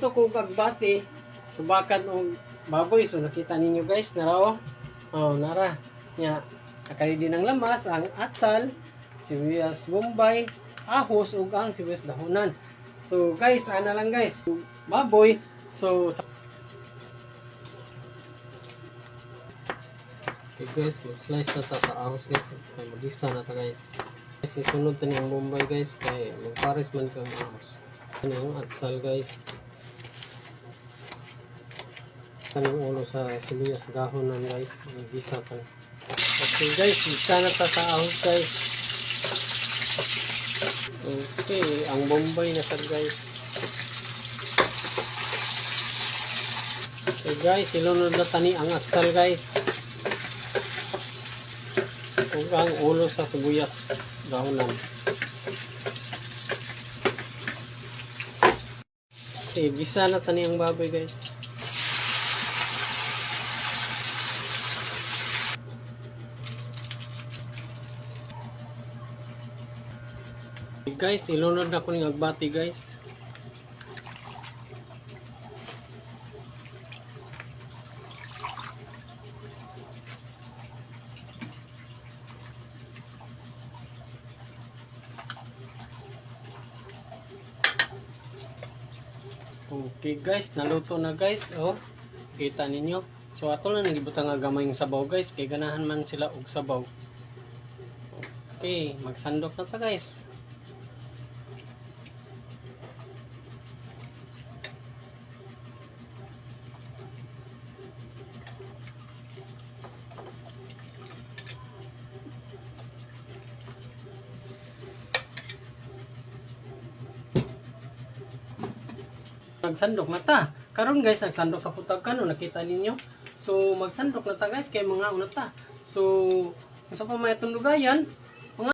Ito kung kagbati, subakan o baboy. So nakita ninyo guys, nara oh, nara. Nya, nakali din ng lamas, ang atsal, sibuyas bombay, ahos, ug ang sibuyas dahonan. So guys, ana lang guys, baboy. So okay guys, mag-slice na ta sa ahos guys. Kaya mag-isa na ta guys. Kasi sunod ta ang bombay guys, kaya magpares man kang ahos. Ano yung atsal guys. Kanang ulo sa sibuyas dahonan guys, mag-isa pa. Okay guys, isa na ta sa ahos guys. Okay, ang bombay na sad guys. Okay guys, ilunod na tani ang atsal guys. Ug ang ulo sa sibuyas dahonan. Okay, gisa na tani ang baboy guys. Guys, ilunod na ko ng agbati guys. Okay guys, naluto na guys. Oh, kita ninyo. So ato lang nagibutang nga gamay ng sabaw guys, kay ganahan man sila og sabaw. Okay, magsandok na ta guys. Magsandok na ta. Karon guys, nagsandok ka putag kano, nakita ninyo. So magsandok na ta guys kay mga una ta. So sa pa may itong lugayan,